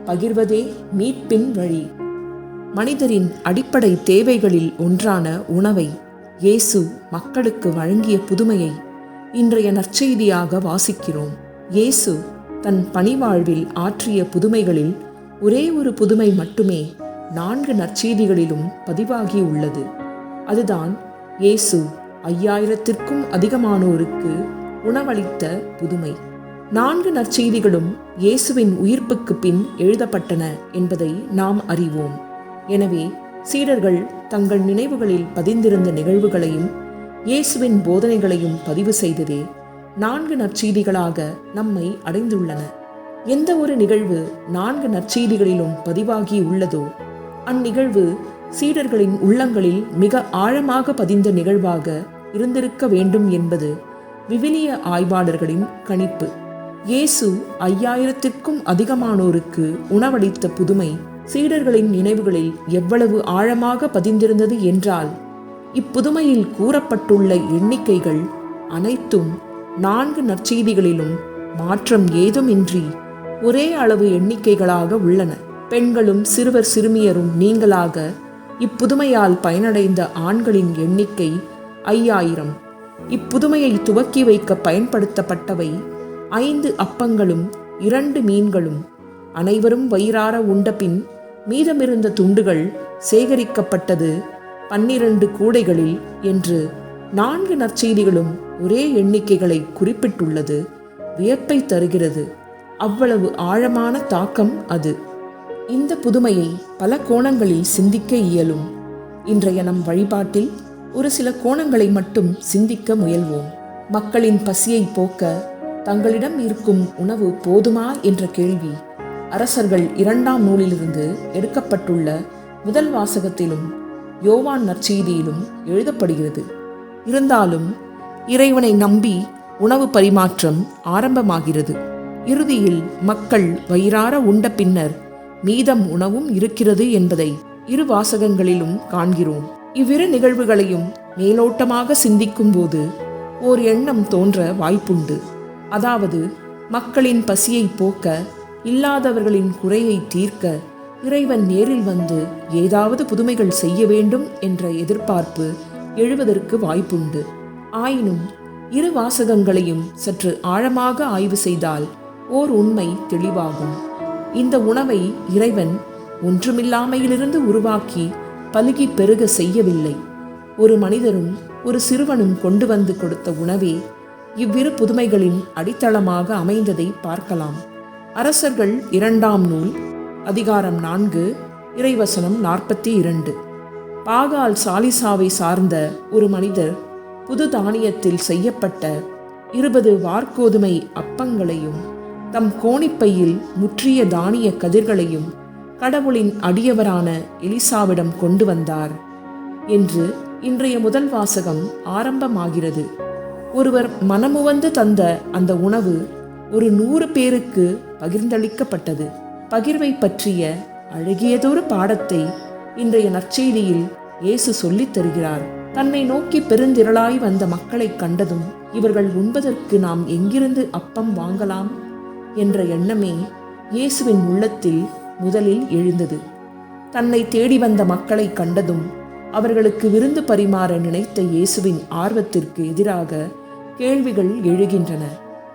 பகிர்வதே மீட்பின் வழி. மனிதரின் அடிப்படை தேவைகளில் ஒன்றான உணவை இயேசு மக்களுக்கு வழங்கிய புதுமையை இன்றைய நற்செய்தியாக வாசிக்கிறோம். இயேசு தன் பணிவாழ்வில் ஆற்றிய புதுமைகளில் ஒரே ஒரு புதுமை மட்டுமே 4 நற்செய்திகளிலும் பதிவாகி உள்ளது. அதுதான் இயேசு 5000த்திற்கும் அதிகமானோருக்கு உணவளித்த புதுமை. 4 நற்செய்திகளும் இயேசுவின் உயிர்ப்புக்கு பின் எழுதப்பட்டன என்பதை நாம் அறிவோம். எனவே சீடர்கள் தங்கள் நினைவுகளில் பதிந்திருந்த நிகழ்வுகளையும் இயேசுவின் போதனைகளையும் பதிவு செய்ததே 4 நற்செய்திகளாக நம்மை அடைந்துள்ளன. எந்த ஒரு நிகழ்வு 4 நற்செய்திகளிலும் பதிவாகி உள்ளதோ அந்நிகழ்வு சீடர்களின் உள்ளங்களில் மிக ஆழமாக பதிந்த நிகழ்வாக இருந்திருக்க வேண்டும் என்பது விவிலிய ஆய்வாளர்களின் கணிப்பு. இயேசு 5000த்திற்கும் அதிகமானோருக்கு உணவளித்த புதுமை சீடர்களின் நினைவுகளில் எவ்வளவு ஆழமாக பதிந்திருந்தது என்றால், இப்புதுமையில் கூறப்பட்டுள்ள எண்ணிக்கைகள் அனைத்தும் 4 நற்செய்திகளிலும் மாற்றம் ஏதுமின்றி ஒரே அளவு எண்ணிக்கைகளாக உள்ளன. பெண்களும் சிறுவர் சிறுமியரும் நீங்களாக இப்புதுமையால் பயனடைந்த ஆண்களின் எண்ணிக்கை 5000. இப்புதுமையை துவக்கி வைக்க பயன்படுத்தப்பட்டவை 5 அப்பங்களும் 2 மீன்களும். அனைவரும் வயிறார உண்ட பின் மீதமிருந்த துண்டுகள் சேகரிக்கப்பட்டது 12 கூடைகளில் என்று 4 நற்செய்திகளும் ஒரே எண்ணிக்கைகளை குறிப்பிட்டுள்ளது வியப்பை தருகிறது. அவ்வளவு ஆழமான தாக்கம் அது. இந்த புதுமையை பல கோணங்களில் சிந்திக்க இயலும். இன்றைய நம் வழிபாட்டில் ஒரு சில கோணங்களை மட்டும் சிந்திக்க முயல்வோம். மக்களின் பசியை போக்க தங்களிடம் இருக்கும் உணவு போதுமா என்ற கேள்வி அரசர்கள் 2ஆம் நூலிலிருந்து எடுக்கப்பட்டுள்ள முதல் வாசகத்திலும் யோவான் நற்செய்தியிலும் எழுதப்படுகிறது. இருந்தாலும் இறைவனை நம்பி உணவு பரிமாற்றம் ஆரம்பமாகிறது. இறுதியில் மக்கள் வயிறார உண்ட பின்னர் மீதம் உணவும் இருக்கிறது என்பதை 2 வாசகங்களிலும் காண்கிறோம். இவ்விரு நிகழ்வுகளையும் மேலோட்டமாக சிந்திக்கும் போது ஓர் எண்ணம் தோன்ற வாய்ப்புண்டு. அதாவது, மக்களின் பசியை போக்க, இல்லாதவர்களின் குறையை தீர்க்க இறைவன் நேரில் வந்து ஏதாவது புதுமைகள் செய்ய வேண்டும் என்ற எதிர்பார்ப்பு எழுவதற்கு வாய்ப்புண்டு. ஆயினும் 2 வாசகங்களையும் சற்று ஆழமாக ஆய்வு செய்தால் ஓர் உண்மை தெளிவாகும். இந்த உணவை இறைவன் ஒன்றுமில்லாமையிலிருந்து உருவாக்கி பலுகி பெருக செய்யவில்லை. ஒரு மனிதரும் ஒரு சிறுவனும் கொண்டு வந்து கொடுத்த உணவே இவ்விரு புதுமைகளின் அடித்தளமாக அமைந்ததை பார்க்கலாம். அரசர்கள் 2ஆம் நூல் அதிகாரம் 4 இறைவசனம் 42. பாகால் சாலிசாவை சார்ந்த ஒரு மனிதர் புது தானியத்தில் செய்யப்பட்ட 20 வார்கோதுமை அப்பங்களையும் தம் கோணிப்பையில் முற்றிய தானிய கதிர்களையும் கடவுளின் அடியவரான எலிசாவிடம் கொண்டு வந்தார் என்று இன்றைய முதல் வாசகம் ஆரம்பமாகிறது. ஒருவர் மனமுவந்து தந்த அந்த உணவு ஒரு 100 பேருக்கு பகிர்ந்தளிக்கப்பட்டது. பகிர்வை பற்றிய அழகியதொரு பாடத்தை இன்றைய நற்செய்தியில் இயேசு சொல்லித் தருகிறார். தன்னை நோக்கி பெருந்திரளாய் வந்த மக்களை கண்டதும், இவர்கள் உண்பதற்கு நாம் எங்கிருந்து அப்பம் வாங்கலாம் என்ற எண்ணமே இயேசுவின் உள்ளத்தில் முதலில் எழுந்தது. தன்னை தேடி வந்த மக்களை கண்டதும் அவர்களுக்கு விருந்து பரிமாற நினைத்த இயேசுவின் ஆர்வத்திற்கு எதிராக கேள்விகள் எழுகின்றன.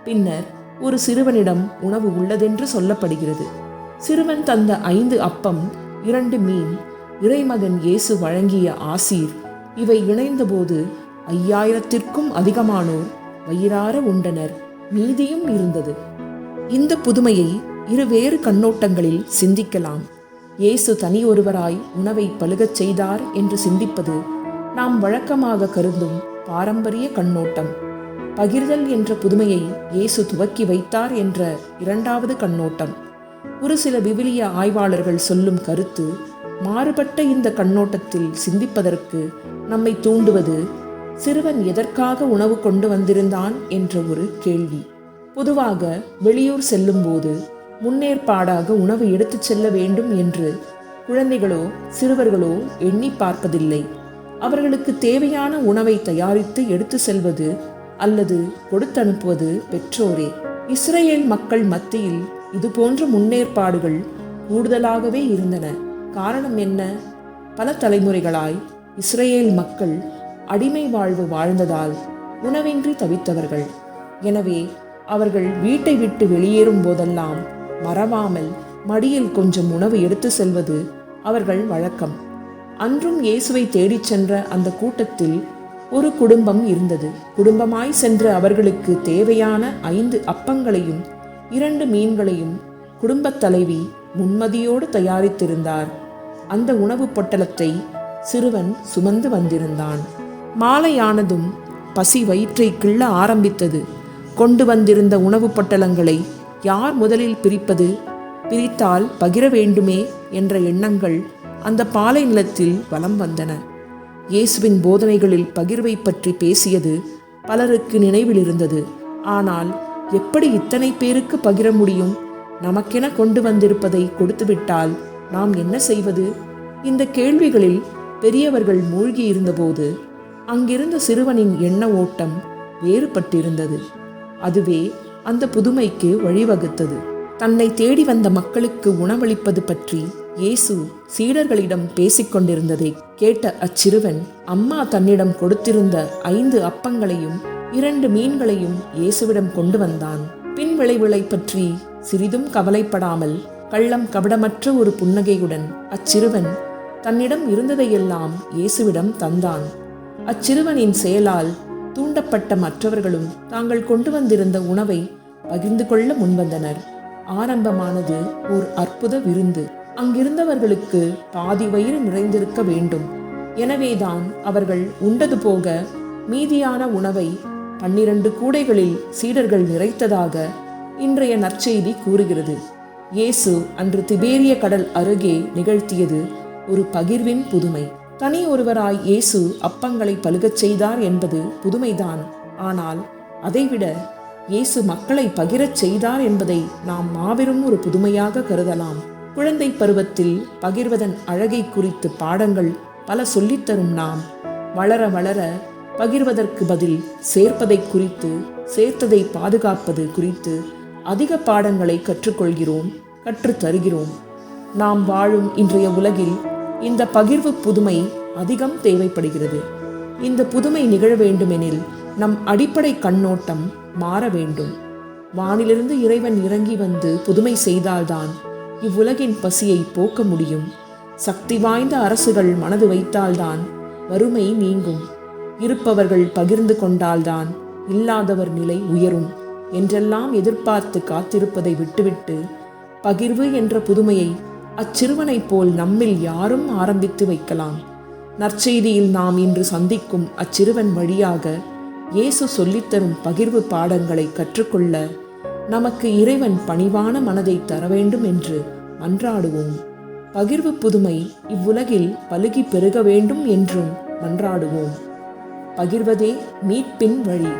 பின்னர் ஒரு சிறுவனிடம் உணவு உள்ளதென்று சொல்லப்படுகிறது. சிறுவன் தந்த 5 அப்பம் 2 மீன், இறைமகன் இயேசு வழங்கிய ஆசீர் இவை இணைந்தபோது 5000த்திற்கும் அதிகமானோர் வயிறார உண்டனர். மீதியும் இருந்தது. இந்த புதுமையை 2 வேறு கண்ணோட்டங்களில் சிந்திக்கலாம். இயேசு தனியொருவராய் உணவை பலுகச் செய்தார் என்று சிந்திப்பது நாம் வழக்கமாக கருதும் பாரம்பரிய கண்ணோட்டம். பகிர்தல் என்ற புதுமையை இயேசு துவக்கி வைத்தார் என்ற 2வது கண்ணோட்டம். ஒரு சில விவிலிய ஆய்வாளர்கள் சொல்லும் கருத்து மாறுபட்ட இந்த கண்ணோட்டத்தில் சிந்திப்பதற்கு நம்மை தூண்டுவது சிறுவன் எதற்காக உணவு கொண்டு வந்திருந்தான் என்ற ஒரு கேள்வி. பொதுவாக வெளியூர் செல்லும்போது முன்னேற்பாடாக உணவு எடுத்துச் செல்ல வேண்டும் என்று குழந்தைகளோ சிறுவர்களோ எண்ணி பார்ப்பதில்லை. அவர்களுக்கு தேவையான உணவை தயாரித்து எடுத்து செல்வது அல்லது கொடுத்தனுப்புவது பெற்றோரே. இஸ்ரேல் மக்கள் மத்தியில் இதுபோன்ற முன்னேற்பாடுகள் கூடுதலாகவே இருந்தன. காரணம் என்ன? பல தலைமுறைகளாய் இஸ்ரேல் மக்கள் அடிமை வாழ்வு வாழ்ந்ததால் உணவின்றி தவித்தவர்கள். எனவே அவர்கள் வீட்டை விட்டு வெளியேறும் போதெல்லாம் மறவாமல் மடியில் கொஞ்சம் உணவு எடுத்து செல்வது அவர்கள் வழக்கம். அன்றும் இயேசுவை தேடிச் சென்ற அந்த கூட்டத்தில் ஒரு குடும்பம் இருந்தது. குடும்பமாய் சென்ற அவர்களுக்கு தேவையான 5 அப்பங்களையும் 2 மீன்களையும் குடும்பத் தலைவி முன்மதியோடு தயாரித்திருந்தார். அந்த உணவு பொட்டலத்தை சிறுவன் சுமந்து வந்திருந்தான். மாலையானதும் பசி வயிற்றை கிள்ள ஆரம்பித்தது. கொண்டு வந்திருந்த உணவு பொட்டலங்களை யார் முதலில் பிரிப்பது? பிரித்தால் பகிர வேண்டுமே என்ற எண்ணங்கள் அந்த பாலை நிலத்தில் வலம் வந்தன. இயேசுவின் போதனைகளில் பகிர்வை பற்றி பேசியது பலருக்கு நினைவில் இருந்தது. ஆனால் எப்படி இத்தனை பேருக்கு பகிர முடியும்? நமக்கென கொண்டு வந்திருப்பதை கொடுத்துவிட்டால் நாம் என்ன செய்வது? இந்த கேள்விகளில் பெரியவர்கள் மூழ்கி இருந்தபோது அங்கிருந்த சிறுவனின் எண்ண ஓட்டம் வேறுபட்டிருந்தது. அதுவே அந்த புதுமைக்கு வழிவகுத்தது. தன்னை தேடி வந்த மக்களுக்கு உணவளிப்பது பற்றி இயேசு சீடர்களிடம் பேசிக்கொண்டிருந்ததை கேட்ட அச்சிறுவன் அம்மா தன்னிடம் கொடுத்திருந்த 5 அப்பங்களையும் 2 மீன்களையும் இயேசுவிடம் கொண்டு வந்தான். பின் விளைவுகளை பற்றி சிறிதும் கவலைப்படாமல் கள்ளம் கபடமற்ற ஒரு புன்னகையுடன் அச்சிறுவன் தன்னிடம் இருந்ததையெல்லாம் இயேசுவிடம் தந்தான். அச்சிறுவனின் செயலால் தூண்டப்பட்ட மற்றவர்களும் தாங்கள் கொண்டு வந்திருந்த உணவை பகிர்ந்து கொள்ள முன்வந்தனர். ஆரம்பமானது ஓர் அற்புத விருந்து. அங்கிருந்தவர்களுக்கு பாதி வயிறு நிறைந்திருக்க வேண்டும். எனவேதான் அவர்கள் உண்டது போக மீதியான உணவை 12 கூடைகளில் சீடர்கள் நிறைத்ததாக இன்றைய நற்செய்தி கூறுகிறது. இயேசு அன்று திபேரிய கடல் அருகே நிகழ்த்தியது ஒரு பகிர்வின் புதுமை. தனி ஒருவராய் இயேசு அப்பங்களை பலுகச் செய்தார் என்பது புதுமைதான். ஆனால் அதைவிட இயேசு மக்களை பகிரச் செய்தார் என்பதை நாம் மாபெரும் ஒரு புதுமையாக கருதலாம். குழந்தை பருவத்தில் பகிர்வதன் அழகை குறித்து பாடங்கள் பல சொல்லித்தரும் நாம் வளர வளர பகிர்வதற்கு பதில் சேர்ப்பதை குறித்து, சேர்த்ததை பாதுகாப்பது குறித்து அதிக பாடங்களை கற்றுக்கொள்கிறோம், கற்றுத்தருகிறோம். நாம் வாழும் இன்றைய உலகில் இந்த பகிர்வு புதுமை அதிகம் தேவைப்படுகிறது. இந்த புதுமை நிகழ வேண்டுமெனில் நம் அடிப்படை கண்ணோட்டம் மாற வேண்டும். வானிலிருந்து இறைவன் இறங்கி வந்து புதுமை செய்தால்தான் இவ்வுலகின் பசியை போக்க முடியும். சக்தி வாய்ந்த அரசுகள் மனது வைத்தால்தான் வறுமை நீங்கும். இருப்பவர்கள் பகிர்ந்து கொண்டால்தான் இல்லாதவர் நிலை உயரும் என்றெல்லாம் எதிர்பார்த்து காத்திருப்பதை விட்டுவிட்டு பகிர்வு என்ற புதுமையை அச்சிறுவனைப் போல் நம்மில் யாரும் ஆரம்பித்து வைக்கலாம். நற்செய்தியில் நாம் இன்று சந்திக்கும் அச்சிறுவன் வழியாக இயேசு சொல்லித்தரும் பகிர்வு பாடங்களை கற்றுக்கொள்ள நமக்கு இறைவன் பணிவான மனதை தர வேண்டும் என்று மன்றாடுவோம். பகிர்வு புதுமை இவ்வுலகில் பலுகி பெருக வேண்டும் என்றும் மன்றாடுவோம். பகிர்வதே மீட்பின் வழி.